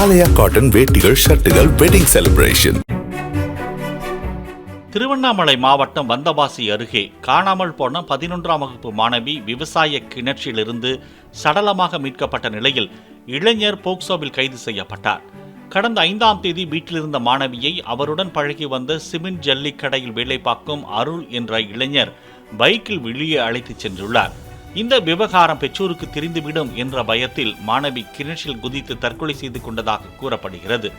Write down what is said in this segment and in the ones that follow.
ஆலயா cotton வேட்டிகள் ஷர்ட்டுகள் wedding celebration. Tiruvannamalai மாவட்டம் வந்தவாசி அருகே காணாமல் போன 11ஆம் வகுப்பு மாணவி விவசாய கிணற்றிலிருந்து சடலமாக மீட்கப்பட்ட நிலையில் இளைஞர் போக்சோவில் கைது செய்யப்பட்டார். கடந்த 5ஆம் தேதி வீட்டிலிருந்த மாணவியை அவருடன் பழகி வந்த சிமெண்ட் ஜல்லி கடையில் வேலை பார்க்கும் அருள் என்ற இளைஞர் பைக்கில் வெளியே அழைத்துச் சென்றுள்ளார். இந்த விவகாரம் பெற்றோருக்கு தெரிந்துவிடும் என்ற பயத்தில் மாணவி கிணற்றில் குதித்து தற்கொலை செய்து கொண்டதாக கூறப்படுகிறது.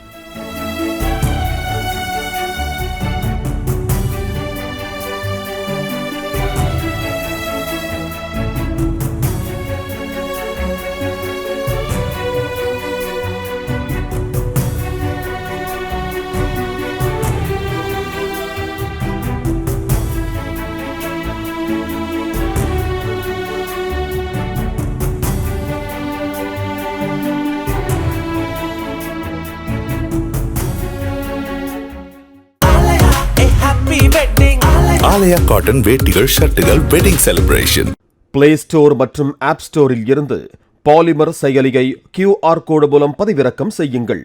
ஆலயா காட்டன் வேட்டிகள் ஷர்ட்டுகள் வெட்டிங் செலிப்ரேஷன். பிளே ஸ்டோர் மற்றும் ஆப் ஸ்டோரில் இருந்து பாலிமர் செயலியை QR கோடு மூலம் பதிவிறக்கம் செய்யுங்கள்.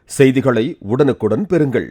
செய்திகளை உடனுக்குடன் பெறுங்கள்.